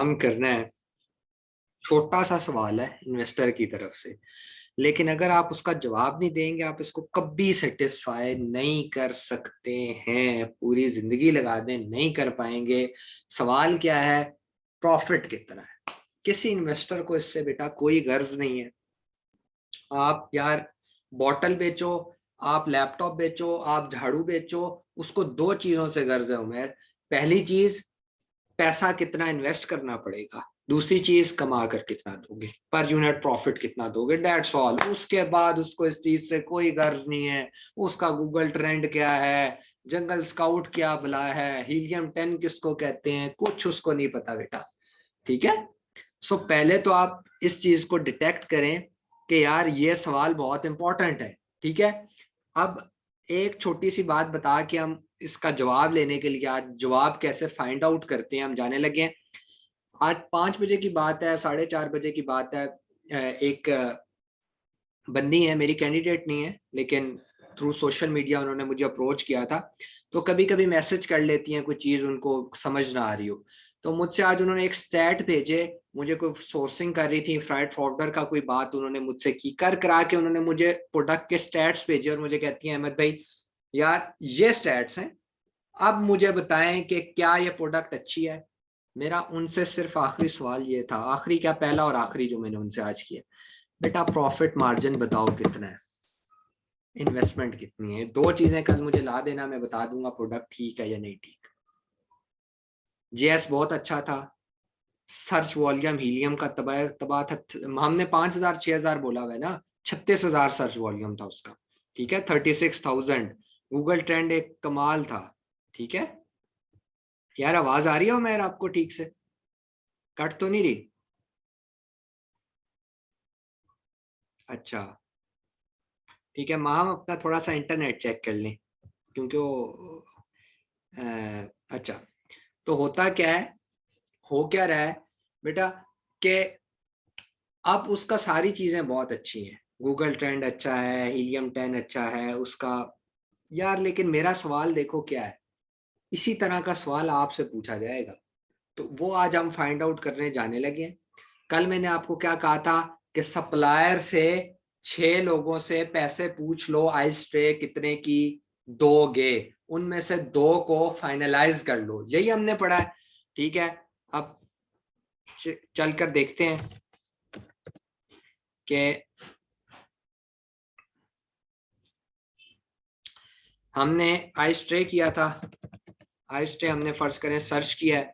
हम करना है, छोटा सा सवाल है इन्वेस्टर की तरफ से, लेकिन अगर आप उसका जवाब नहीं देंगे आप इसको कभी सेटिस्फाई नहीं कर सकते हैं, पूरी जिंदगी लगा दें नहीं कर पाएंगे। सवाल क्या है? प्रॉफिट कितना है? किसी इन्वेस्टर को इससे बेटा कोई गर्ज नहीं है। आप यार बॉटल बेचो, आप लैपटॉप बेचो, आप झाड़ू बेचो, उसको दो चीजों से गर्ज है उमेर। पहली चीज, पैसा कितना इन्वेस्ट करना पड़ेगा। दूसरी चीज, कमा कर कितना दोगे, पर यूनिट प्रॉफिट कितना दोगे, डेट्स ऑल। उसके बाद उसको इस चीज से कोई गर्ज नहीं है, उसका गूगल ट्रेंड क्या है, जंगल स्काउट क्या भला है, हीलियम 10 किसको कहते हैं, कुछ उसको नहीं पता बेटा। ठीक है। सो पहले तो आप इस चीज को डिटेक्ट करें कि यार ये सवाल बहुत इंपॉर्टेंट है। ठीक है। अब एक छोटी सी बात बता के हम इसका जवाब लेने के लिए, आज जवाब कैसे फाइंड आउट करते हैं, हम जाने लगे हैं। आज 5 बजे की बात है, 4:30 बजे की बात है। एक बंदी है, मेरी कैंडिडेट नहीं है, लेकिन थ्रू सोशल मीडिया उन्होंने मुझे अप्रोच किया था। तो कभी कभी मैसेज कर लेती हैं, कोई चीज उनको समझ ना आ रही हो। तो मुझसे आज उन्होंने एक स्टैट भेजे, मुझे कोई सोर्सिंग कर रही थी, फ्राइड फॉर्डर का कोई बात उन्होंने मुझसे की, कर करा के उन्होंने मुझे प्रोडक्ट के स्टैट्स भेजे और मुझे कहती हैं, अहमद भाई यार ये स्टैट्स हैं, अब मुझे बताएं कि क्या ये प्रोडक्ट अच्छी है। मेरा उनसे सिर्फ आखिरी सवाल ये था, आखिरी क्या, पहला और आखिरी जो मैंने उनसे आज किया, बेटा प्रॉफिट मार्जिन बताओ कितना है, इन्वेस्टमेंट कितनी है। दो चीजें कल मुझे ला देना, मैं बता दूंगा प्रोडक्ट ठीक है या नहीं ठीक। जेएस बहुत अच्छा था, सर्च वॉल्यूम हीलियम का तबाह तबाह था। हमने 5,000 6,000 बोला हुआ है ना, 36,000 सर्च वॉल्यूम था उसका। ठीक है, 36,000। गूगल ट्रेंड एक कमाल था। ठीक है यार, आवाज आ रही हो मेरा आपको ठीक से? कट तो नहीं रही? अच्छा ठीक है, माँ हम अपना थोड़ा सा इंटरनेट चेक कर लें, क्योंकि वो अच्छा। तो होता क्या है, हो क्या रहा है बेटा, कि अब उसका सारी चीजें बहुत अच्छी हैं, गूगल ट्रेंड अच्छा है, हीलियम 10 अच्छा है उसका। यार लेकिन मेरा सवाल देखो क्या है, इसी तरह का सवाल आपसे पूछा जाएगा, तो वो आज हम फाइंड आउट करने जाने लगे हैं। कल मैंने आपको क्या कहा था कि सप्लायर से 6 लोगों से पैसे पूछ लो, आइस ट्रे कितने की दोगे, उनमें से 2 को फाइनलाइज कर लो, यही हमने पढ़ा है। ठीक है। अब चलकर देखते हैं कि हमने आइस ट्रे किया था, आइस ट्रे हमने फर्ज करें सर्च किया है,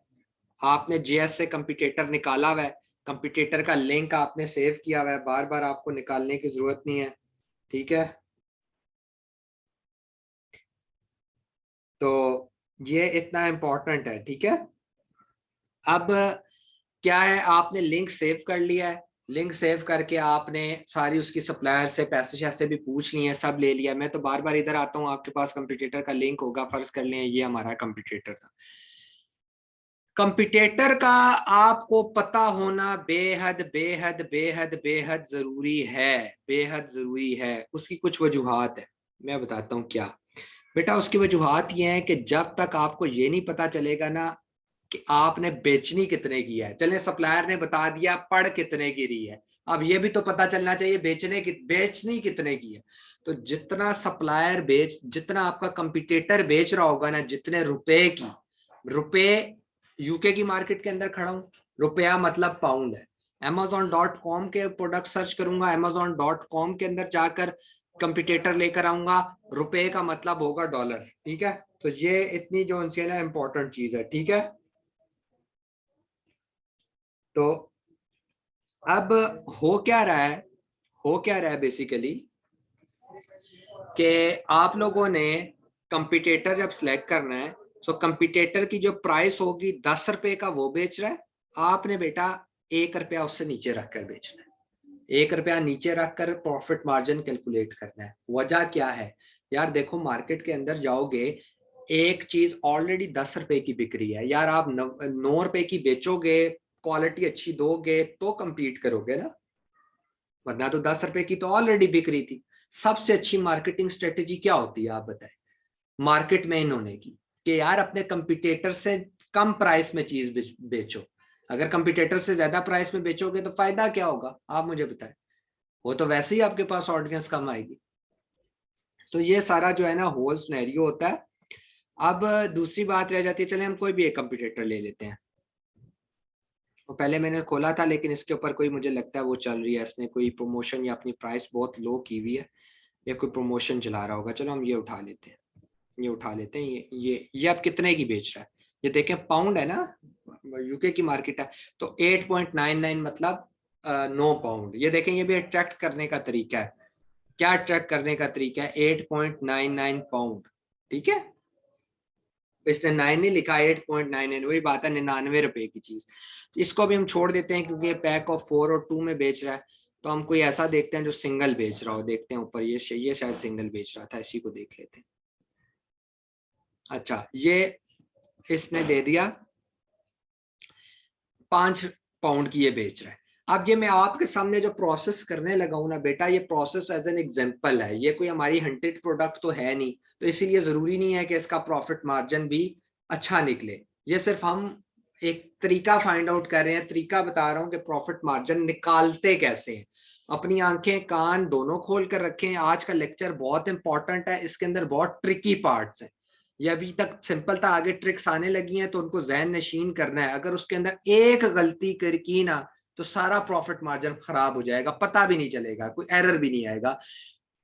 आपने जेएस से कंप्यूटेटर निकाला हुआ है, कंप्यूटेटर का लिंक आपने सेव किया हुआ है, बार बार आपको निकालने की जरूरत नहीं है। ठीक है। तो ये इतना इंपॉर्टेंट है। ठीक है। अब क्या है, आपने लिंक सेव कर लिया है, लिंक सेव करके आपने सारी उसकी सप्लायर से पैसे शैसे भी पूछ लिए, सब ले लिया। मैं तो बार बार इधर आता हूँ, आपके पास कंप्यूटेटर का लिंक होगा, फर्ज कर लें ये हमारा कंप्यूटेटर था। कंप्यूटेटर का आपको पता होना बेहद बेहद बेहद बेहद जरूरी है, बेहद जरूरी है। उसकी कुछ वजूहात है, मैं बताता हूँ क्या। बेटा उसकी वजूहात ये है कि जब तक आपको ये नहीं पता चलेगा ना कि आपने बेचनी कितने की है, चले सप्लायर ने बता दिया पड़ कितने की रही है, अब ये भी तो पता चलना चाहिए बेचनी कितने की है। तो जितना सप्लायर जितना आपका कंपटीटर बेच रहा होगा ना, जितने रुपए की, रुपए यूके की मार्केट के अंदर खड़ा हूं, रुपया मतलब पाउंड है। Amazon.com के प्रोडक्ट सर्च करूंगा, Amazon.com के अंदर जाकर कंपटीटर लेकर आऊंगा, रुपए का मतलब होगा डॉलर। ठीक है। तो ये इतनी जो उनसे ना इंपॉर्टेंट चीज है। ठीक है। तो अब हो क्या रहा है, हो क्या रहा है बेसिकली कि आप लोगों ने कंपटीटर जब सिलेक्ट करना है, तो कंपटीटर की जो प्राइस होगी 10 रुपए का वो बेच रहा है, आपने बेटा 1 रुपया उससे नीचे रखकर बेचना है, 1 रुपया नीचे रखकर प्रॉफिट मार्जिन कैलकुलेट करना है। वजह क्या है यार, देखो मार्केट के अंदर जाओगे, एक चीज ऑलरेडी 10 रुपए की बिक रही है यार, आप 9 रुपए की बेचोगे, क्वालिटी अच्छी दोगे तो compete करोगे ना, वरना तो 10 रुपए की तो ऑलरेडी बिक रही थी। सबसे अच्छी मार्केटिंग स्ट्रेटेजी क्या होती है आप बताएं, मार्केट में इन होने की, कि यार अपने कंपटीटर से कम प्राइस में चीज बेचो। अगर कंपटीटर से ज्यादा प्राइस में बेचोगे तो फायदा क्या होगा, आप मुझे बताएं। वो तो वैसे ही आपके पास ऑडियंस कम आएगी। तो ये सारा जो है ना होल सिनेरियो होता है। अब दूसरी बात रह जाती है, चले हम कोई भी एक कंपटीटर ले लेते हैं। तो पहले मैंने खोला था लेकिन इसके ऊपर कोई मुझे लगता है वो चल रही है, इसने कोई प्रमोशन या अपनी प्राइस बहुत लो की हुई है या कोई प्रमोशन चला रहा होगा। चलो हम ये उठा लेते हैं, ये उठा लेते हैं। ये अब कितने की बेच रहा है, ये देखें पाउंड है ना, यूके की मार्केट है। तो 8.99 मतलब 9 पाउंड। ये देखें ये भी अट्रैक्ट करने का तरीका है। क्या अट्रैक्ट करने का तरीका है, 8.99 पाउंड, ठीक है। इसने 9 नहीं लिखा, 8.99, वही बात है 99 रुपए की चीज। इसको भी हम छोड़ देते हैं क्योंकि ये पैक ऑफ 4 और 2 में बेच रहा है। तो हम कोई ऐसा देखते हैं जो सिंगल बेच रहा हो, देखते हैं ऊपर, ये शायद सिंगल बेच रहा था, इसी को देख लेते हैं। अच्छा, ये इसने दे दिया 5 पाउंड की ये बेच रहा है। अब ये मैं आपके सामने जो प्रोसेस करने लगा हूं ना बेटा, ये प्रोसेस एज एन एग्जांपल है, ये कोई हमारी हंटेड प्रोडक्ट तो है नहीं, तो इसीलिए जरूरी नहीं है कि इसका प्रॉफिट मार्जिन भी अच्छा निकले। ये सिर्फ हम एक तरीका फाइंड आउट कर रहे हैं, तरीका बता रहा हूं कि प्रॉफिट मार्जिन निकालते कैसे हैं। अपनी आंखें कान दोनों खोल कर रखें, आज का लेक्चर बहुत इंपॉर्टेंट है, इसके अंदर बहुत ट्रिकी पार्ट्स हैं। ये अभी तक सिंपल था, आगे ट्रिक्स आने लगी हैं तो उनको जहन नशीन करना है। अगर उसके अंदर एक गलती कर की ना तो सारा प्रॉफिट मार्जिन खराब हो जाएगा, पता भी नहीं चलेगा, कोई एरर भी नहीं आएगा।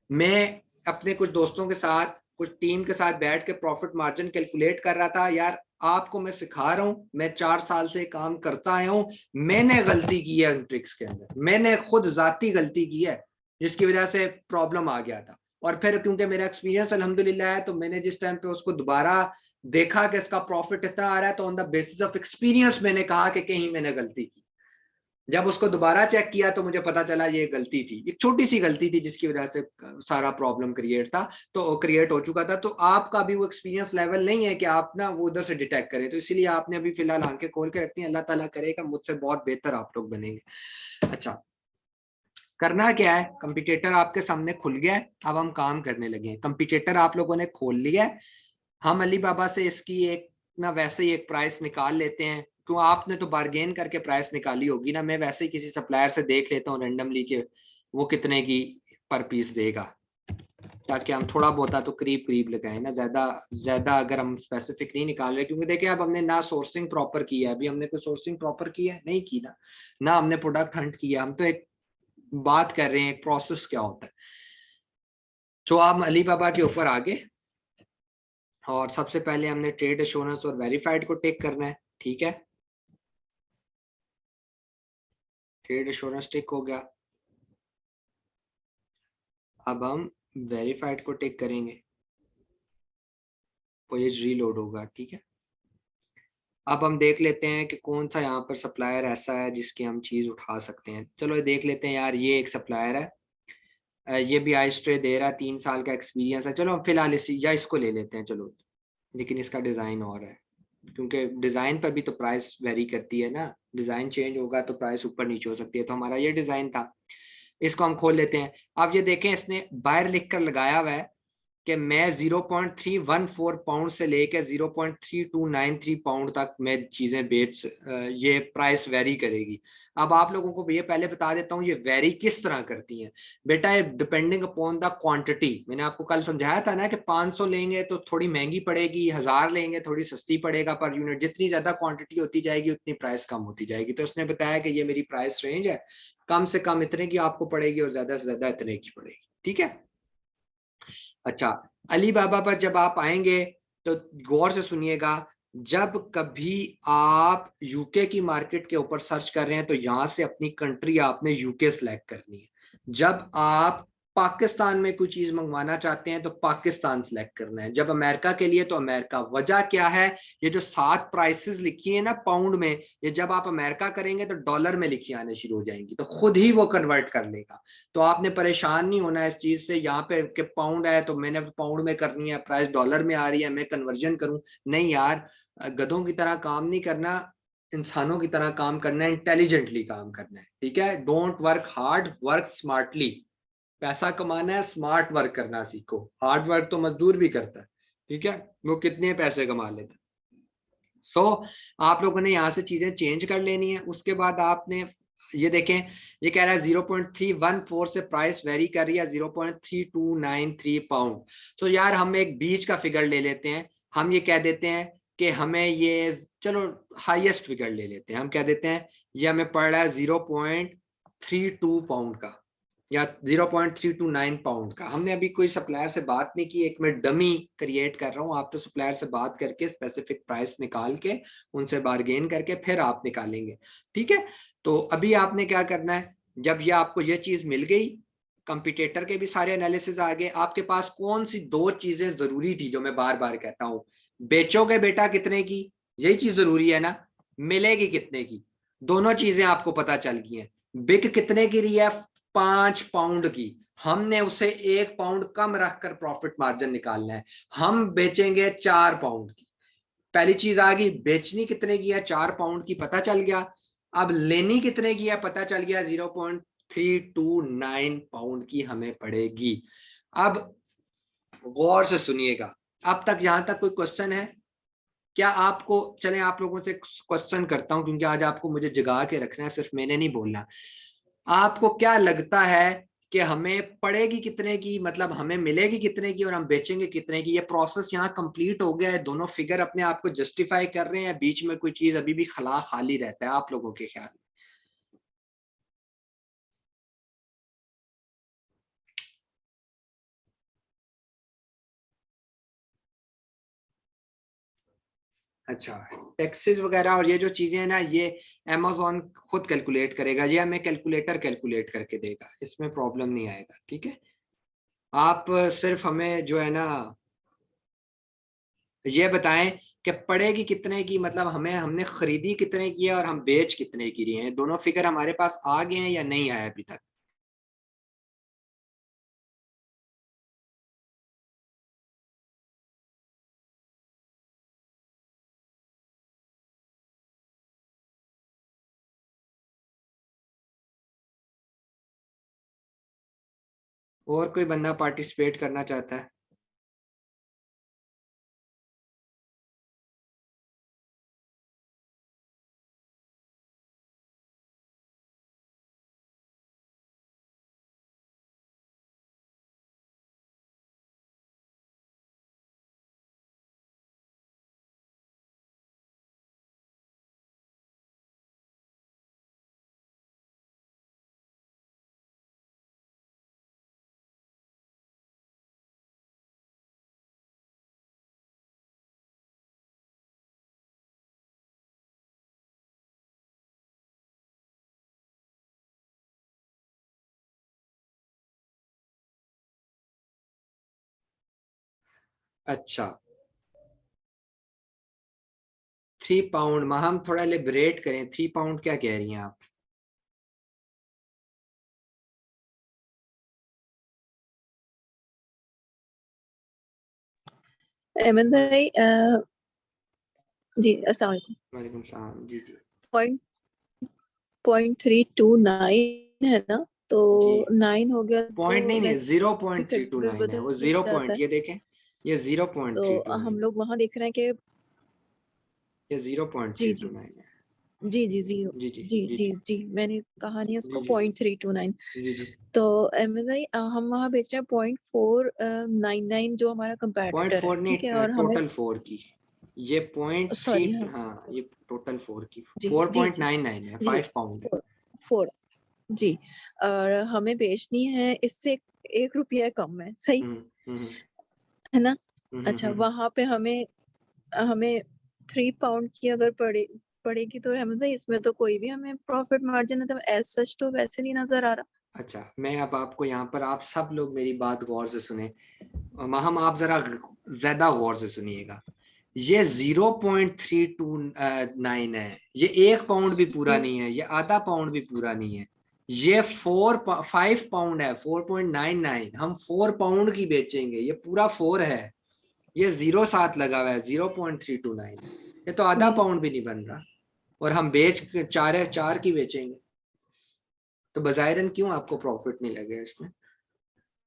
मैं अपने कुछ दोस्तों के साथ, कुछ टीम के साथ बैठ के प्रॉफिट मार्जिन कैलकुलेट कर रहा था। यार आपको मैं सिखा रहा हूं, मैं 4 साल से काम करता आया हूं, मैंने गलती की है उन ट्रिक्स के अंदर, मैंने खुद जाती गलती की है जिसकी वजह से प्रॉब्लम आ गया था। और फिर क्योंकि मेरा एक्सपीरियंस अल्हम्दुलिल्लाह है, तो मैंने जिस टाइम पे उसको दोबारा देखा कि इसका प्रॉफिट इतना आ रहा है, तो on the basis of experience मैंने कहा कि कहीं मैंने गलती की। जब उसको दोबारा चेक किया तो मुझे पता चला ये गलती थी, एक छोटी सी गलती थी जिसकी वजह से सारा प्रॉब्लम क्रिएट था, तो क्रिएट हो चुका था। तो आपका भी वो एक्सपीरियंस लेवल नहीं है कि आप ना वो उधर से डिटेक्ट करें, तो इसीलिए आपने अभी फिलहाल आंखें खोल के रखनी है। अल्लाह ताला करेगा मुझसे बहुत बेहतर आप लोग बनेंगे। अच्छा, करना क्या है, कंपटीटर आपके सामने खुल गया है, अब हम काम करने लगे हैं। कंपटीटर आप लोगों ने खोल लिया है, हम अली बाबा से इसकी एक ना वैसे ही एक प्राइस निकाल लेते हैं। क्यों, आपने तो बार्गेन करके प्राइस निकाली होगी ना, मैं वैसे ही किसी सप्लायर से देख लेता हूँ रेंडमली कि वो कितने की पर पीस देगा, ताकि हम थोड़ा बहुत तो करीब करीब लगाए ना, ज्यादा ज्यादा अगर हम स्पेसिफिक नहीं निकाल रहे। क्योंकि देखिए अब हमने ना सोर्सिंग प्रॉपर की है, अभी हमने कोई सोर्सिंग प्रॉपर की है नहीं की ना, ना हमने प्रोडक्ट हंट किया, हम तो एक बात कर रहे हैं एक प्रोसेस क्या होता है। तो आप अली बाबा के ऊपर आगे, और सबसे पहले हमने ट्रेड एश्योरेंस और वेरीफाइड को टेक करना है, ठीक है। ट्रेड एश्योरेंस टिक हो गया, अब हम वेरीफाइड को टिक करेंगे, पेज रीलोड होगा, ठीक है। अब हम देख लेते हैं कि कौन सा यहाँ पर सप्लायर ऐसा है जिसकी हम चीज उठा सकते हैं। चलो ये देख लेते हैं यार, ये एक सप्लायर है, ये भी आइस ट्रे दे रहा है, 3 साल का एक्सपीरियंस है। चलो हम फिलहाल इसी या इसको ले लेते हैं, चलो। लेकिन इसका डिजाइन और है, क्योंकि डिजाइन पर भी तो प्राइस वेरी करती है ना, डिजाइन चेंज होगा तो प्राइस ऊपर नीचे हो सकती है। तो हमारा ये डिजाइन था, इसको हम खोल लेते हैं। अब ये देखें इसने बाहर लिख कर लगाया हुआ है कि मैं 0.314 पाउंड से लेकर 0.3293 पाउंड तक मैं चीजें बेच, ये प्राइस वेरी करेगी। अब आप लोगों को ये पहले बता देता हूँ ये वेरी किस तरह करती हैं। बेटा ये डिपेंडिंग अपॉन द क्वांटिटी, मैंने आपको कल समझाया था ना कि 500 लेंगे तो थोड़ी महंगी पड़ेगी, 1000 लेंगे थोड़ी सस्ती पड़ेगा पर यूनिट। जितनी ज्यादा क्वांटिटी होती जाएगी उतनी प्राइस कम होती जाएगी। तो उसने बताया कि ये मेरी प्राइस रेंज है, कम से कम इतने की आपको पड़ेगी और ज्यादा से ज्यादा इतने की पड़ेगी, ठीक है। अच्छा, अली बाबा पर जब आप आएंगे तो गौर से सुनिएगा, जब कभी आप यूके की मार्केट के ऊपर सर्च कर रहे हैं तो यहां से अपनी कंट्री आपने यूके सेलेक्ट करनी है। जब आप पाकिस्तान में कोई चीज मंगवाना चाहते हैं तो पाकिस्तान सेलेक्ट करना है। जब अमेरिका के लिए तो अमेरिका। वजह क्या है, ये जो 7 प्राइसेस लिखी है ना पाउंड में, ये जब आप अमेरिका करेंगे तो डॉलर में लिखी आने शुरू हो जाएंगी, तो खुद ही वो कन्वर्ट कर लेगा। तो आपने परेशान नहीं होना इस चीज से, यहाँ पे कि पाउंड है तो मैंने पाउंड में करनी है, प्राइस डॉलर में आ रही है मैं कन्वर्जन करूं। नहीं यार, गधों की तरह काम नहीं करना, इंसानों की तरह काम करना है, इंटेलिजेंटली काम करना है, ठीक है। Don't work hard, work smartly. पैसा कमाना है, स्मार्ट वर्क करना सीखो। हार्ड वर्क तो मजदूर भी करता है, ठीक है, वो कितने पैसे कमा लेता है। आप लोगों ने यहाँ से चीजें चेंज कर लेनी है। उसके बाद आपने ये देखें, ये कह रहा है 0.314 से प्राइस वेरी कर रही है 0.3293 पाउंड। तो यार हम एक बीच का फिगर ले लेते हैं, हम ये कह देते हैं कि हमें ये, चलो हाईएस्ट फिगर ले लेते हैं, हम कह देते हैं ये हमें पड़ रहा है 0.32 पाउंड का या 0.329 पाउंड का। हमने अभी कोई सप्लायर से बात नहीं की, एक मैं डमी क्रिएट कर रहा हूँ। आप तो सप्लायर से बात करके स्पेसिफिक प्राइस निकाल के उनसे बार्गेन करके फिर आप निकालेंगे, ठीक है। तो अभी आपने क्या करना है, जब ये आपको ये चीज मिल गई, कंपटीटर के भी सारे एनालिसिस आ गए, आपके पास कौन सी दो चीजें जरूरी थी जो मैं बार बार कहता हूँ, बेचोगे बेटा कितने की, यही चीज जरूरी है ना, मिलेगी कितने की, दोनों चीजें आपको पता चल गई हैं। बिक कितने की रही है, 5 पाउंड की, हमने उसे 1 पाउंड कम रखकर प्रॉफिट मार्जिन निकालना है, हम बेचेंगे 4 पाउंड की। पहली चीज आ गई, बेचनी कितने की है, 4 पाउंड की, पता चल गया। अब लेनी कितने की है, पता चल गया 0.329 पाउंड की हमें पड़ेगी। अब गौर से सुनिएगा, अब तक यहां तक कोई क्वेश्चन है क्या आपको? चलें आप लोगों से क्वेश्चन करता हूं, क्योंकि आज आपको मुझे जगा के रखना है, सिर्फ मैंने नहीं बोलना। आपको क्या लगता है कि हमें पड़ेगी कितने की, मतलब हमें मिलेगी कितने की और हम बेचेंगे कितने की? ये प्रोसेस यहाँ कंप्लीट हो गया है, दोनों फिगर अपने आप को जस्टिफाई कर रहे हैं, बीच में कोई चीज अभी भी खाली रहता है आप लोगों के ख्याल में? अच्छा, टैक्सेस वगैरह और ये जो चीजें हैं ना, ये अमेजोन खुद कैलकुलेट करेगा, ये हमें कैलकुलेटर कैलकुलेट करके देगा, इसमें प्रॉब्लम नहीं आएगा, ठीक है। आप सिर्फ हमें जो है ना ये बताएं कि पड़ेगी कितने की, मतलब हमें, हमने खरीदी कितने की है और हम बेच कितने की रही हैं, दोनों फिगर हमारे पास आ गए हैं या नहीं आए अभी तक? और कोई बंदा पार्टिसिपेट करना चाहता है? अच्छा, 3 पाउंड, हम थोड़ा लिबरेट करें, 3 पाउंड क्या कह रही हैं आप? अहमद भाई जी अस्सलाम वालेकुम। वालेकुम सलाम, जी जी। 0.329 है ना, तो जी 9 हो गया तो पॉइंट नहीं नहीं, वैसे zero point three two figure nine है बदल वो, जीरो जाता पॉइंट, है। ये देखें, ये जीरो पॉइंट तो थ्री टू हम नाइन लोग वहां देख रहे हैं कि ये जीरो पॉइंट जी थ्री टू जी नाइन है। जी जी जीरो जी जी जी जी जी जी जी मैंने कहा नहीं जी उसको जी 0.329। जी जी। तो अहमद भाई हम वहाँ बेच रहे हैं 0.499 जो हमारा पॉइंट कंपैरेटर है, फोर नहीं, ठीक है, और हमें टोटल 4 की, ये पॉइंट थ्री, सॉरी हाँ हाँ ये टोटल 4 की, जी फोर जी पॉइंट जी नाइन नाइन है, जी 5 पाउंड है। 4 जी। और हमें बेचनी है इससे 1 रुपया कम है, सही हम्म हम्म है ना। हम्म अच्छा, वहां पे हमें हमें 3 पाउंड की अगर पड़ेगी तो अहमद भाई इसमें तो कोई भी हमें प्रॉफिट मार्जिन है तो एज सच तो वैसे नहीं नजर आ रहा। अच्छा, मैं अब आपको यहाँ पर, आप सब लोग मेरी बात गौर से सुने, हम आप जरा ज्यादा गौर से सुनिएगा। ये 0.329 है, ये 1 पाउंड भी पूरा जी नहीं है, ये आधा पाउंड भी पूरा नहीं है, ये 5 पाउंड है, 4.99, हम 4 पाउंड की बेचेंगे, ये पूरा 4 है, ये जीरो साथ लगा हुआ है, 0.329, ये तो आधा जी पाउंड भी नहीं बन रहा, और हम बेच 4 की बेचेंगे, तो बजायरन क्यों आपको प्रॉफिट नहीं लगेगा इसमें?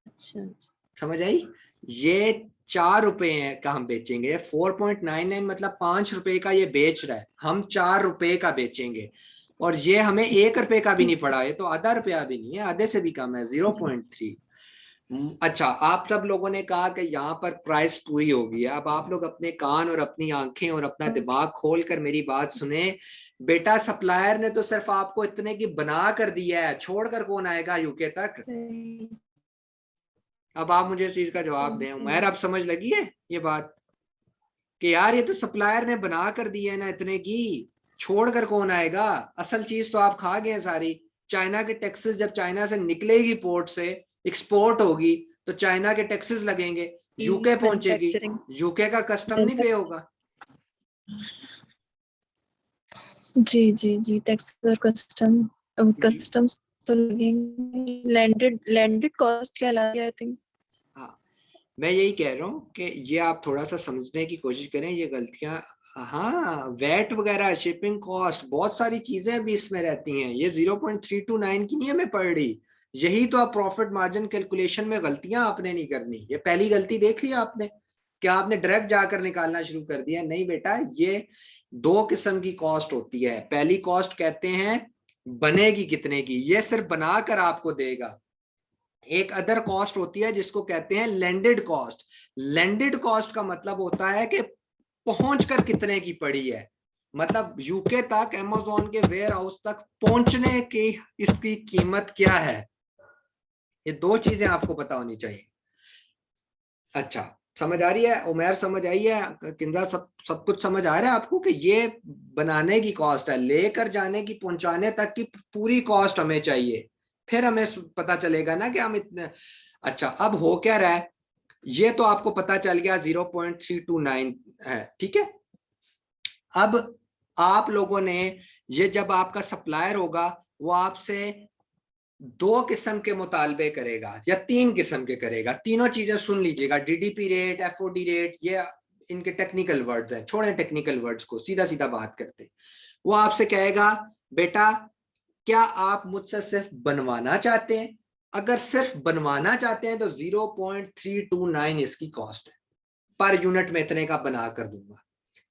अच्छा अच्छा। समझ आई? ये 4 रुपए का हम बेचेंगे, 4.99 मतलब 5 रुपए का ये बेच रहा है, हम 4 रुपए का बेचेंगे, और ये हमें 1 रुपए का भी नहीं पड़ा, ये तो आधा रुपया भी नहीं है, आधे से भी कम है, 0.3। अच्छा, आप सब लोगों ने कहा कि यहाँ पर प्राइस पूरी होगी। अब आप लोग अपने कान और अपनी आंखें और अपना दिमाग खोल कर मेरी बात सुने। बेटा सप्लायर ने तो सिर्फ आपको इतने की बना कर दिया है, छोड़कर कौन आएगा यूके तक? अब आप मुझे इस चीज का जवाब दें। उमर, अब समझ लगी है ये बात कि यार ये तो सप्लायर ने बना कर दी है ना इतने की, छोड़कर कौन आएगा? असल चीज तो आप खा गए सारी। चाइना के टैक्सेस जब चाइना से निकलेगी पोर्ट से, एक्सपोर्ट होगी, तो चाइना के टैक्सेस लगेंगे, यूके पहुंचेगी, यूके का कस्टम नहीं पे होगा। जी जी जी, टैक्स और कस्टम्स तो लगेंगे, लैंडेड कॉस्ट कहलाती है आई थिंक। हाँ, मैं यही कह रहा हूँ कि ये आप थोड़ा सा समझने की कोशिश करें ये गलतियां। हाँ, वैट वगैरह, शिपिंग कॉस्ट, बहुत सारी चीजें भी इसमें रहती हैं, ये 0.329 की नहीं हमें पड़ रही। यही तो आप प्रॉफिट मार्जिन कैलकुलेशन में गलतियां आपने नहीं करनी। ये पहली गलती देख ली आपने, क्या आपने डायरेक्ट जाकर निकालना शुरू कर दिया? नहीं बेटा, ये दो किस्म की कॉस्ट होती है। पहली कॉस्ट कहते हैं बनेगी कितने की, ये सिर्फ बनाकर आपको देगा। एक अदर कॉस्ट होती है जिसको कहते हैं लैंडेड कॉस्ट। लैंडेड कॉस्ट का मतलब होता है कि पहुंचकर कितने की पड़ी है, मतलब यूके तक, अमेज़न के वेयर हाउस तक पहुंचने की इसकी कीमत क्या है। ये दो चीजें आपको पता होनी चाहिए। अच्छा, समझ आ रही है उमर? समझ आई है किंजा? सब कुछ समझ आ रहा है आपको कि ये बनाने की कॉस्ट है, लेकर जाने की, पहुंचाने तक की पूरी कॉस्ट हमें चाहिए, फिर हमें पता चलेगा ना कि हम इतने। अच्छा, अब हो क्या रहा है, ये तो आपको पता चल गया 0.329 है, ठीक है। अब आप लोगों ने, ये जब आपका सप्लायर होगा वो आपसे दो किस्म के मुतालबे करेगा या तीन किस्म के करेगा, तीनों चीजें सुन लीजिएगा। डीडीपी रेट, एफओडी रेट, ये इनके टेक्निकल वर्ड्स हैं, छोड़ें टेक्निकल वर्ड्स को, सीधा सीधा बात करते हैं। वो आपसे कहेगा बेटा क्या आप मुझसे सिर्फ बनवाना चाहते हैं? अगर सिर्फ बनवाना चाहते हैं तो 0.329 इसकी कॉस्ट है, पर यूनिट में इतने का बना कर दूंगा।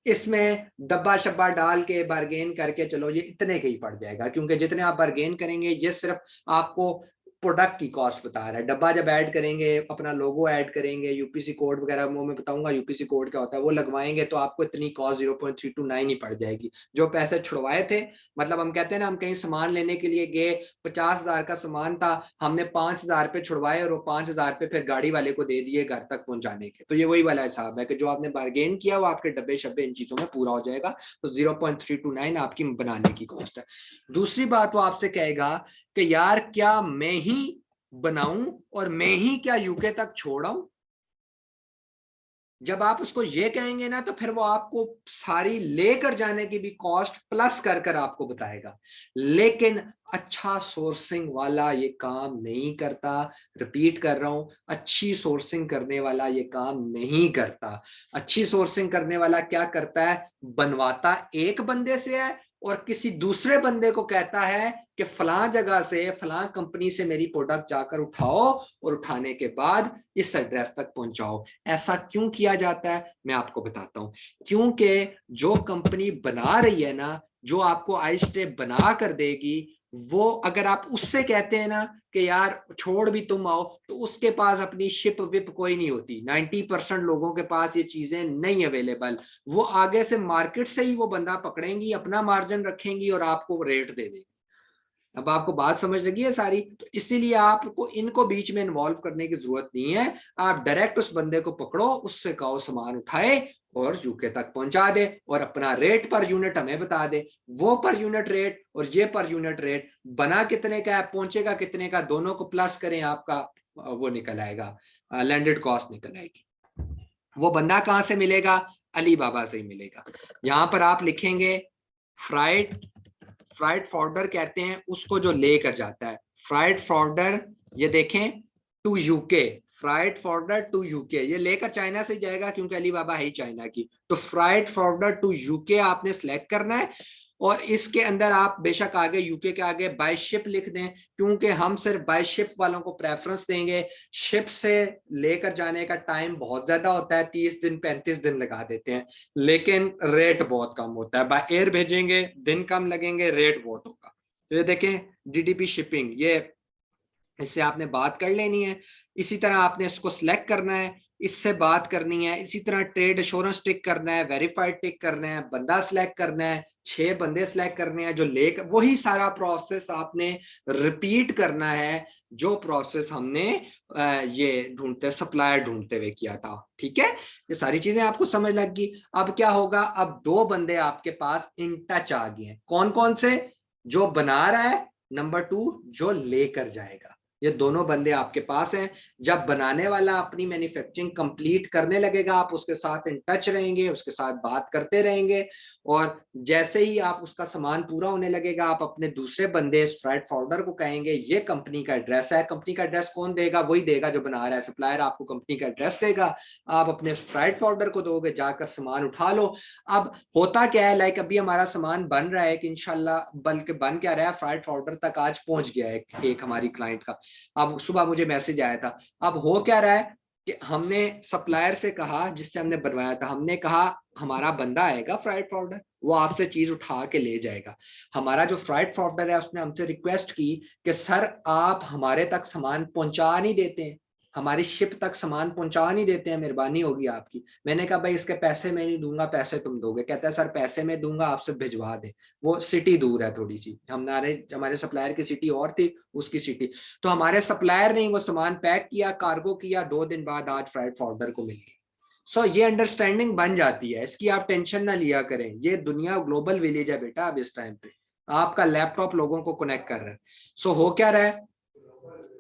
इसमें डब्बा शब्बा डाल के बार्गेन करके चलो ये इतने के ही पड़ जाएगा, क्योंकि जितने आप बार्गेन करेंगे ये सिर्फ आपको प्रोडक्ट की कॉस्ट बता रहा है। डब्बा जब ऐड करेंगे, अपना लोगो ऐड करेंगे, यूपीसी कोड वगैरह वो मैं बताऊंगा यूपीसी कोड क्या होता है, वो लगवाएंगे तो आपको इतनी कॉस्ट 0.329 ही पड़ जाएगी। जो पैसे छुड़वाए थे, मतलब हम कहते हैं ना, हम कहीं सामान लेने के लिए गए, 50,000 का सामान था, हमने 5,000 पे छुड़वाए और वो 5,000 पे फिर गाड़ी वाले को दे दिए घर तक पहुंचाने के। तो ये वही वाला हिसाब है कि जो आपने बार्गेन किया वो आपके डब्बे शब्बे इन चीजों में पूरा हो जाएगा। तो 0.329 आपकी बनाने की कॉस्ट है। दूसरी बात वो आपसे कहेगा कि यार क्या मैं ही बनाऊं और मैं ही क्या यूके तक छोड़ाऊं? जब आप उसको ये कहेंगे ना, तो फिर वो आपको सारी लेकर जाने की भी कॉस्ट प्लस कर कर आपको बताएगा। लेकिन अच्छा सोर्सिंग वाला ये काम नहीं करता। रिपीट कर रहा हूं, अच्छी सोर्सिंग करने वाला ये काम नहीं करता। अच्छी सोर्सिंग करने वाला क्या करता है, बनवाता एक बंदे से है और किसी दूसरे बंदे को कहता है कि फलां जगह से, फलां कंपनी से मेरी प्रोडक्ट जाकर उठाओ और उठाने के बाद इस एड्रेस तक पहुंचाओ। ऐसा क्यों किया जाता है मैं आपको बताता हूं। क्योंकि जो कंपनी बना रही है ना, जो आपको आई स्टेप बना कर देगी, वो अगर आप उससे कहते हैं ना कि यार छोड़ भी तुम आओ, तो उसके पास अपनी शिप विप कोई नहीं होती। 90% लोगों के पास ये चीजें नहीं अवेलेबल। वो आगे से मार्केट से ही वो बंदा पकड़ेंगी, अपना मार्जिन रखेंगी और आपको रेट दे देगी। अब आपको बात समझ लगी है सारी? तो इसीलिए आपको इनको बीच में इन्वॉल्व करने की जरूरत नहीं है। आप डायरेक्ट उस बंदे को पकड़ो, उससे कहो सामान उठाए और यूके तक पहुंचा दे और अपना रेट पर यूनिट हमें बता दे। वो पर यूनिट रेट और ये पर यूनिट रेट, बना कितने का है, पहुंचेगा कितने का, दोनों को प्लस करें, आपका वो निकल आएगा, लैंडेड कॉस्ट निकल आएगी। वो बंदा कहां से मिलेगा? अली बाबा से ही मिलेगा। यहां पर आप लिखेंगे फ्राइट फॉर्डर कहते हैं उसको जो लेकर जाता है। फ्राइट फॉर्डर, ये देखें, to UK, freight forwarder to UK, ये लेकर चाइना से जाएगा क्योंकि अली बाबा है ही चाइना की। तो फ्राइट फॉर्डर टू यूके आपने सिलेक्ट करना है और इसके अंदर आप बेशक आगे यूके के आगे बाय शिप लिख दें, क्योंकि हम सिर्फ बाय शिप वालों को प्रेफरेंस देंगे। शिप से लेकर जाने का टाइम बहुत ज्यादा होता है, 30 दिन 35 दिन लगा देते हैं, लेकिन रेट बहुत कम होता है। बाय एयर भेजेंगे, दिन कम लगेंगे, रेट बहुत होगा। तो ये देखें, डीडीपी शिपिंग, ये इससे आपने बात कर लेनी है। इसी तरह आपने इसको सिलेक्ट करना है, इससे बात करनी है। इसी तरह ट्रेड एश्योरेंस टिक करना है, वेरीफाइड टिक करना है, बंदा सिलेक्ट करना है, 6 बंदे सिलेक्ट करने हैं जो लेकर, वही सारा प्रोसेस आपने रिपीट करना है जो प्रोसेस हमने ये ढूंढते सप्लायर ढूंढते हुए किया था। ठीक है, ये सारी चीजें आपको समझ लग गई। अब क्या होगा, अब 2 बंदे आपके पास इन टच आ गए हैं। कौन कौन से? जो बना रहा है, नंबर 2 जो लेकर जाएगा। ये दोनों बंदे आपके पास हैं। जब बनाने वाला अपनी मैन्युफैक्चरिंग कंप्लीट करने लगेगा, आप उसके साथ इन टच रहेंगे, उसके साथ बात करते रहेंगे, और जैसे ही आप उसका सामान पूरा होने लगेगा, आप अपने दूसरे बंदे फ्राइट फॉरवर्डर को कहेंगे ये कंपनी का एड्रेस है। कंपनी का एड्रेस कौन देगा? वही देगा जो बना रहा है, सप्लायर आपको कंपनी का एड्रेस देगा, आप अपने फ्राइट फॉरवर्डर को दोगे, जाकर सामान उठा लो। अब होता क्या है, लाइक अभी हमारा सामान बन रहा है कि इंशाल्लाह, बल्कि बन क्या रहा है, फ्राइट फॉरवर्डर तक आज पहुंच गया है एक हमारी क्लाइंट का। अब सुबह मुझे मैसेज आया था। अब हो क्या रहा है कि हमने सप्लायर से कहा, जिससे हमने बनवाया था, हमने कहा हमारा बंदा आएगा फ्राइट फॉरवर्डर, वो आपसे चीज उठा के ले जाएगा। हमारा जो फ्राइट फॉरवर्डर है उसने हमसे रिक्वेस्ट की कि सर आप हमारे तक सामान पहुंचा नहीं देते हैं, हमारी शिप तक सामान पहुंचा नहीं देते हैं, मेहरबानी होगी आपकी। मैंने कहा भाई इसके पैसे मैं नहीं दूंगा, पैसे तुम दोगे। कहता है सर पैसे मैं दूंगा, आपसे भिजवा दे। वो सिटी दूर है थोड़ी सी, हमारे हमारे सप्लायर की सिटी और थी, उसकी सिटी। तो हमारे सप्लायर ने वो सामान पैक किया, कार्गो किया, 2 दिन बाद आज फ्राइट फॉरवर्डर को मिल गया। सो ये अंडरस्टैंडिंग बन जाती है, इसकी आप टेंशन ना लिया करें। ये दुनिया ग्लोबल विलेज है बेटा। अब इस टाइम पे आपका लैपटॉप लोगों को कनेक्ट कर रहा है। सो हो क्या रहा है,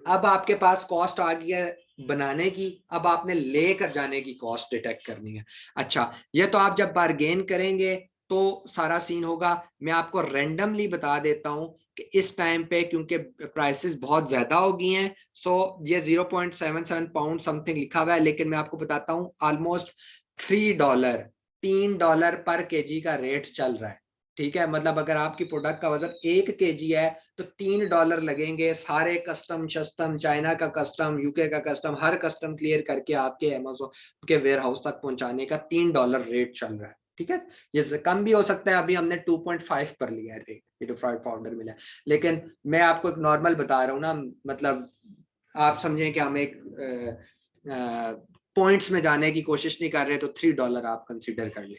अब आपके पास कॉस्ट आ गई है बनाने की, अब आपने लेकर जाने की कॉस्ट डिटेक्ट करनी है। अच्छा, ये तो आप जब बारगेन करेंगे तो सारा सीन होगा। मैं आपको रेंडमली बता देता हूं कि इस टाइम पे क्योंकि प्राइसेस बहुत ज्यादा हो गई हैं, सो ये 0.77 पाउंड समथिंग लिखा हुआ है, लेकिन मैं आपको बताता हूं ऑलमोस्ट $3, $3 पर केजी का रेट चल रहा है। ठीक है, मतलब अगर आपकी प्रोडक्ट का वजन 1 kg है तो $3 लगेंगे। सारे कस्टम शस्टम, चाइना का कस्टम, यूके का कस्टम, हर कस्टम क्लियर करके आपके अमेज़न के वेयर हाउस तक पहुंचाने का $3 रेट चल रहा है। ठीक है, ये कम भी हो सकता है। अभी हमने 2.5 पर लिया है रेट, ये जो फ्राइड पाउडर मिला है। लेकिन मैं आपको एक नॉर्मल बता रहा हूँ ना, मतलब आप समझें कि हम एक पॉइंट्स में जाने की कोशिश नहीं कर रहे, तो $3 आप कंसिडर कर ले।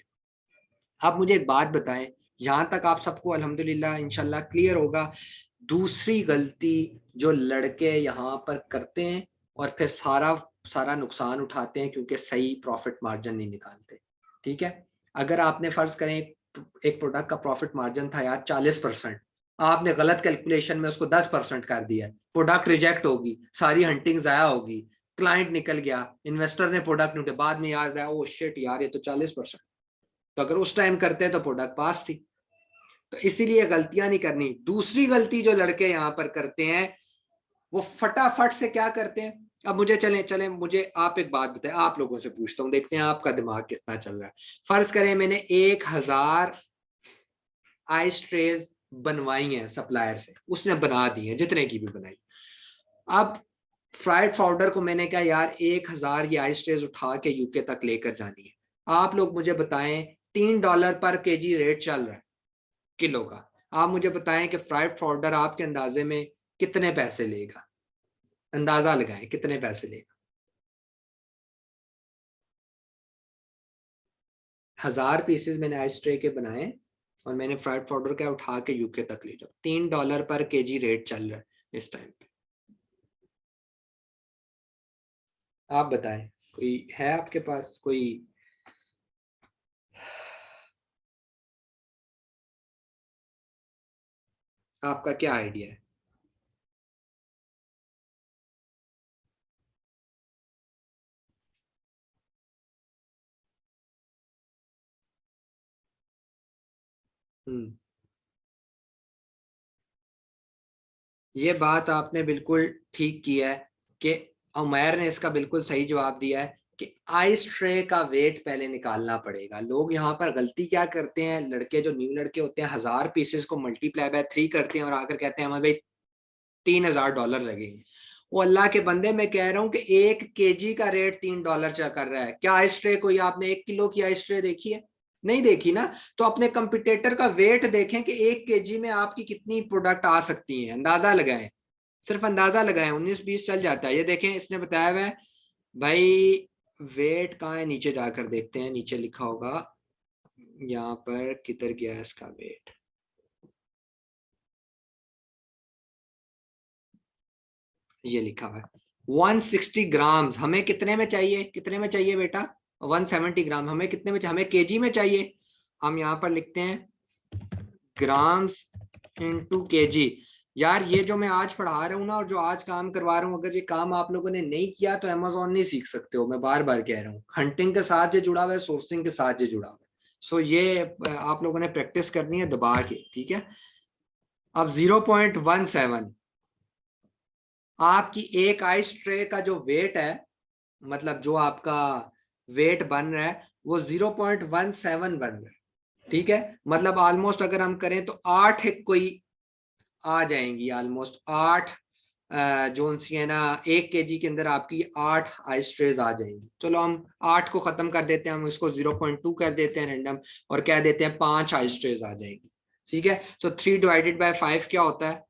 आप मुझे एक बात बताएं, यहां तक आप सबको अल्हम्दुलिल्लाह इंशाल्लाह क्लियर होगा। दूसरी गलती जो लड़के यहाँ पर करते हैं और फिर सारा सारा नुकसान उठाते हैं, क्योंकि सही प्रॉफिट मार्जिन नहीं निकालते। ठीक है, अगर आपने फर्ज करें एक प्रोडक्ट का प्रॉफिट मार्जिन था यार 40%, आपने गलत कैलकुलेशन में उसको 10% कर दिया, प्रोडक्ट रिजेक्ट होगी, सारी हंटिंग जाया होगी, क्लाइंट निकल गया, इन्वेस्टर ने प्रोडक्ट ढूंढे, बाद में याद आया ओ शिट यार ये तो 40%। तो अगर उस टाइम करते तो प्रोडक्ट पास थी। तो इसीलिए गलतियां नहीं करनी। दूसरी गलती जो लड़के यहाँ पर करते हैं, वो फटाफट से क्या करते हैं। अब मुझे चले चले मुझे आप एक बात बताएं, आप लोगों से पूछता हूँ, देखते हैं आपका दिमाग कितना चल रहा है। फर्ज करें मैंने 1000 आइस ट्रेज बनवाई हैं सप्लायर से, उसने बना दी है जितने की भी बनाई। अब फ्राइड पाउडर को मैंने कहा यार 1000 ये आइस ट्रेज उठा के यूके तक लेकर जानी है। आप लोग मुझे बताएं, $3 पर केजी रेट चल रहा है किलो का। आप मुझे बताएं कि फ्राइड पाउडर आपके अंदाजे में कितने पैसे लेगा, अंदाजा लगाएं कितने पैसे लेगा। 1000 पीसेस मैंने आइस ट्रे के बनाए और मैंने फ्राइड पाउडर का उठा के यूके तक ले जाओ, $3 पर केजी रेट चल रहा है इस टाइम पे। आप बताएं, कोई है आपके पास कोई? आपका क्या आइडिया है? हम्म, ये बात आपने बिल्कुल ठीक की है कि उमैर ने इसका बिल्कुल सही जवाब दिया है कि आइस ट्रे का वेट पहले निकालना पड़ेगा। लोग यहाँ पर गलती क्या करते हैं, लड़के जो न्यू लड़के होते हैं 1000 पीसेस को मल्टीप्लाई बाय 3 करते हैं और आकर कहते हैं हमें भाई $3000 लगेंगे। वो अल्लाह के बंदे, मैं कह रहा हूँ कि 1 kg का रेट $3 चल कर रहा है। क्या आइस ट्रे कोई आपने 1 किलो की आइस ट्रे देखी है? नहीं देखी ना। तो अपने कंपटीटर का वेट देखें कि 1 kg में आपकी कितनी प्रोडक्ट आ सकती है, अंदाजा लगाएं, सिर्फ अंदाजा लगाएं, 19-20 चल जाता है। ये देखें इसने बताया हुआ है भाई। वेट कहाँ है, नीचे जाकर देखते हैं, नीचे लिखा होगा यहाँ पर, किधर गया है इसका वेट। ये लिखा हुआ है 160 ग्राम। हमें कितने में चाहिए, कितने में चाहिए बेटा? 170 ग्राम। हमें कितने में, हमें केजी में चाहिए। हम यहाँ पर लिखते हैं ग्राम्स इनटू केजी। यार ये जो मैं आज पढ़ा रहा हूँ ना और जो आज काम करवा रहा हूँ, अगर ये काम आप लोगों ने नहीं किया तो अमेजोन नहीं सीख सकते हो। मैं बार बार कह रहा हूँ, हंटिंग के साथ ये जुड़ा हुआ है, सोर्सिंग के साथ ये जुड़ा हुआ है। सो ये आप लोगों ने प्रैक्टिस करनी है दबा के, ठीक है। अब 0.17 आपकी एक आइस ट्रे का जो वेट है, मतलब जो आपका वेट बन रहा है वो 0.17 बन रहा है, ठीक है। मतलब ऑलमोस्ट अगर हम करें तो 8 कोई आ जाएंगी, ऑलमोस्ट 8 जो सी है ना, 1 kg के अंदर आपकी 8 आइस ट्रेज आ जाएंगी। चलो हम 8 को खत्म कर देते हैं, हम इसको 0.2 कर देते हैं रैंडम और कह देते हैं 5 आइस ट्रेज आ जाएंगी, ठीक है। तो 3/5 क्या होता है?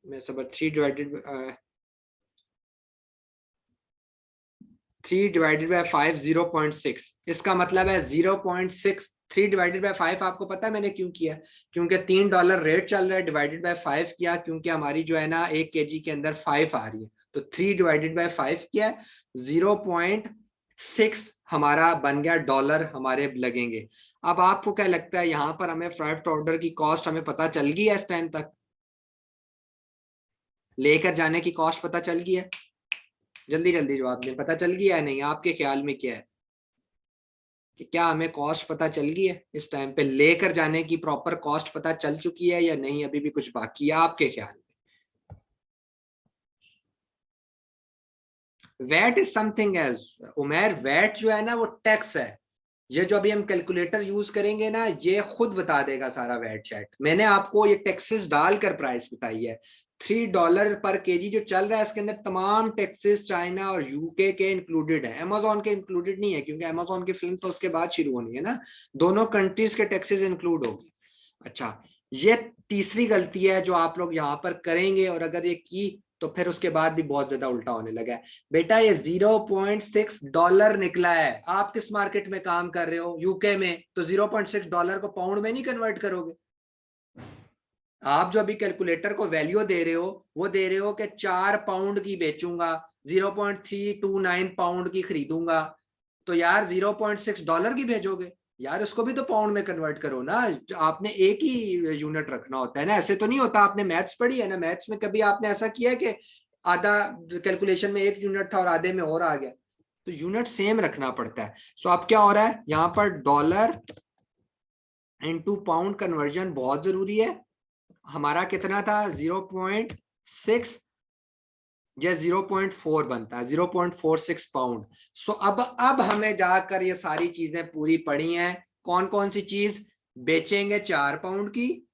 मैं सब 3/5 0.6। इसका मतलब है 0.6। 3/5 आपको पता है मैंने क्यों किया? क्योंकि $3 रेट चल रहा है, डिवाइडेड बाय 5 किया क्योंकि हमारी जो है ना 1 kg के अंदर 5 आ रही है। तो 3/5 किया, 0.6 हमारा बन गया डॉलर हमारे लगेंगे। अब आपको क्या लगता है यहाँ पर हमें फर्स्ट ऑर्डर की कॉस्ट हमें पता चल गई है? इस टाइम तक लेकर जाने की कॉस्ट पता चल गई है? जल्दी जल्दी जवाब दें, पता चल गया है नहीं? आपके ख्याल में क्या है कि क्या हमें कॉस्ट पता चल गई है? इस टाइम पे लेकर जाने की प्रॉपर कॉस्ट पता चल चुकी है या नहीं, अभी भी कुछ बाकी है आपके ख्याल में? वैट इज समथिंग एज उमेर, वैट जो है ना वो टैक्स है। ये जो अभी हम कैलकुलेटर यूज करेंगे ना, ये खुद बता देगा सारा वैट चैट। मैंने आपको ये टैक्सेस डालकर प्राइस बताई है। $3 पर kg जो चल रहा है इसके अंदर तमाम टैक्सेस चाइना और यूके के इंक्लूडेड है, अमेजोन के इंक्लूडेड नहीं है क्योंकि अमेजोन की फिल्म तो उसके बाद शुरू होनी है ना। दोनों कंट्रीज के टैक्सेस इंक्लूड होगी। अच्छा, ये तीसरी गलती है जो आप लोग यहाँ पर करेंगे और अगर ये की तो फिर उसके बाद भी बहुत ज्यादा उल्टा होने लगा है। बेटा ये $0.6 निकला है। आप किस मार्केट में काम कर रहे हो? यूके में। तो $0.6 को पाउंड में नहीं कन्वर्ट करोगे। आप जो अभी कैलकुलेटर को वैल्यू दे रहे हो वो दे रहे हो कि 4 पाउंड की बेचूंगा, 0.329 पाउंड की खरीदूंगा। तो यार $0.6 की भेजोगे यार, उसको भी तो पाउंड में कन्वर्ट करो ना। आपने एक ही यूनिट रखना होता है ना, ऐसे तो नहीं होता। आपने मैथ्स पढ़ी है ना, मैथ्स में कभी आपने ऐसा किया है कि आधा कैलकुलेशन में 1 यूनिट था और आधे में और आ गया? तो यूनिट सेम रखना पड़ता है। सो अब क्या हो रहा है यहाँ पर, डॉलर इनटू पाउंड कन्वर्जन बहुत जरूरी है। हमारा कितना था? 0.6 या 0.4 बनता है, 0.46 पाउंड। सो अब हमें जाकर ये सारी चीजें पूरी पड़ी हैं। कौन कौन सी चीज? बेचेंगे 4 पाउंड की,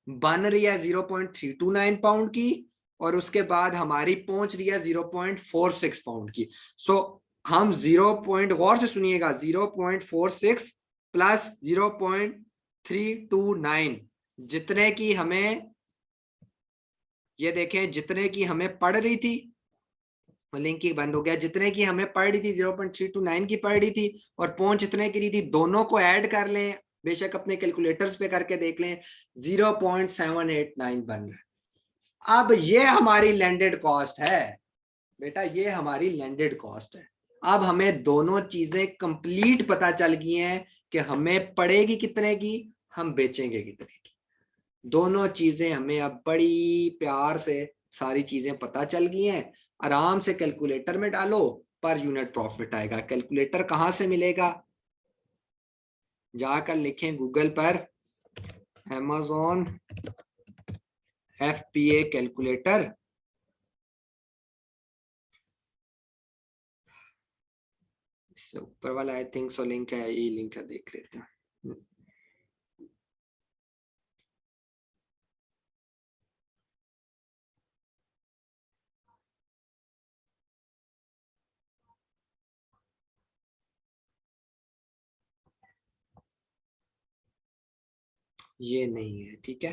बन रही है 0.329 पाउंड की, और उसके बाद हमारी पहुंच रही है 0.46 पाउंड की। सो हम 0. गौर से सुनिएगा, 0.46 प्लस 0.329 जितने की हमें, ये देखें जितने की हमें पड़ रही थी, लिंक ही बंद हो गया, जितने की हमें पड़ रही थी 0.329 की पड़ रही थी और पहुंच इतने की रही थी, दोनों को ऐड कर लें, बेशक अपने कैलकुलेटर्स पे करके देख लें, 0.789 बन रहा है। अब ये हमारी लैंडेड कॉस्ट है बेटा, ये हमारी लैंडेड कॉस्ट है। अब हमें दोनों चीजें कंप्लीट पता चल गई हैं कि हमें पड़ेगी कितने की, हम बेचेंगे कितने की। दोनों चीजें हमें अब बड़ी प्यार से सारी चीजें पता चल गई हैं। आराम से कैलकुलेटर में डालो, पर यूनिट प्रॉफिट आएगा। कैलकुलेटर कहां से मिलेगा? जाकर लिखें गूगल पर Amazon FBA कैलकुलेटर। इससे ऊपर वाला आई थिंक सो लिंक है, ये लिंक है, देख लेते हैं। ये नहीं है, ठीक है।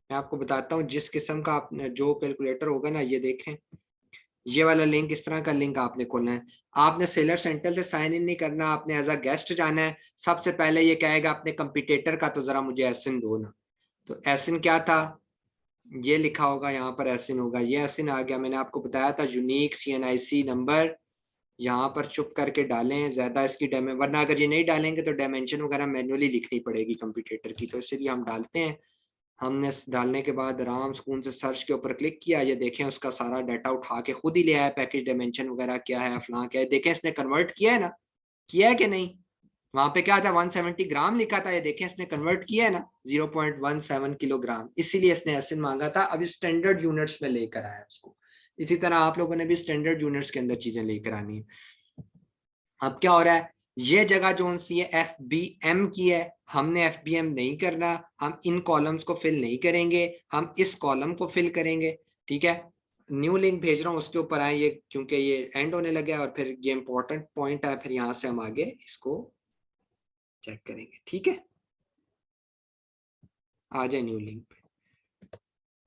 मैं आपको बताता हूँ जिस किस्म का आपने जो कैलकुलेटर होगा ना, ये देखें, ये वाला लिंक, इस तरह का लिंक आपने खोलना है। आपने सेलर सेंटर से साइन इन नहीं करना, आपने एज अ गेस्ट जाना है। सबसे पहले ये कहेगा अपने कंपटीटर का तो जरा मुझे एसिन दो ना। तो एसिन क्या था, ये लिखा होगा यहाँ पर, एसिन होगा, ये एसिन आ गया। मैंने आपको बताया था यूनिक CNIC नंबर यहाँ पर चुप करके डालें, ज्यादा इसकी वरना अगर ये नहीं डालेंगे तो डायमेंशन वगैरह मैन्युअली लिखनी पड़ेगी कंप्यूटर की, तो इसलिए हम डालते हैं। हमने डालने के बाद आराम सुकून से सर्च के ऊपर क्लिक किया, ये देखें उसका सारा डाटा उठा के खुद ही ले आया, पैकेज डायमेंशन वगैरह क्या है, फलां क्या है, देखें इसने कन्वर्ट किया है ना, किया है कि नहीं। वहां पे क्या था, 170 ग्राम लिखा था, ये देखें इसने कन्वर्ट किया है ना, 0.17 किलोग्राम, इसीलिए इसने एसिड मांगा था। अभी स्टैंडर्ड यूनिट्स में लेकर आया उसको। इसी तरह आप लोगों ने भी स्टैंडर्ड यूनिट्स के अंदर चीजें लेकर आनी है। अब क्या हो रहा है, ये जगह जो सी है FBM की है, हमने FBM नहीं करना, हम इन कॉलम्स को फिल नहीं करेंगे, हम इस कॉलम को फिल करेंगे। ठीक है, न्यू लिंक भेज रहा हूँ, उसके ऊपर आए ये, क्योंकि ये एंड होने लगे और फिर ये इंपॉर्टेंट पॉइंट है, फिर यहाँ से हम आगे इसको चेक करेंगे। ठीक है, आ जाए न्यू लिंक पे।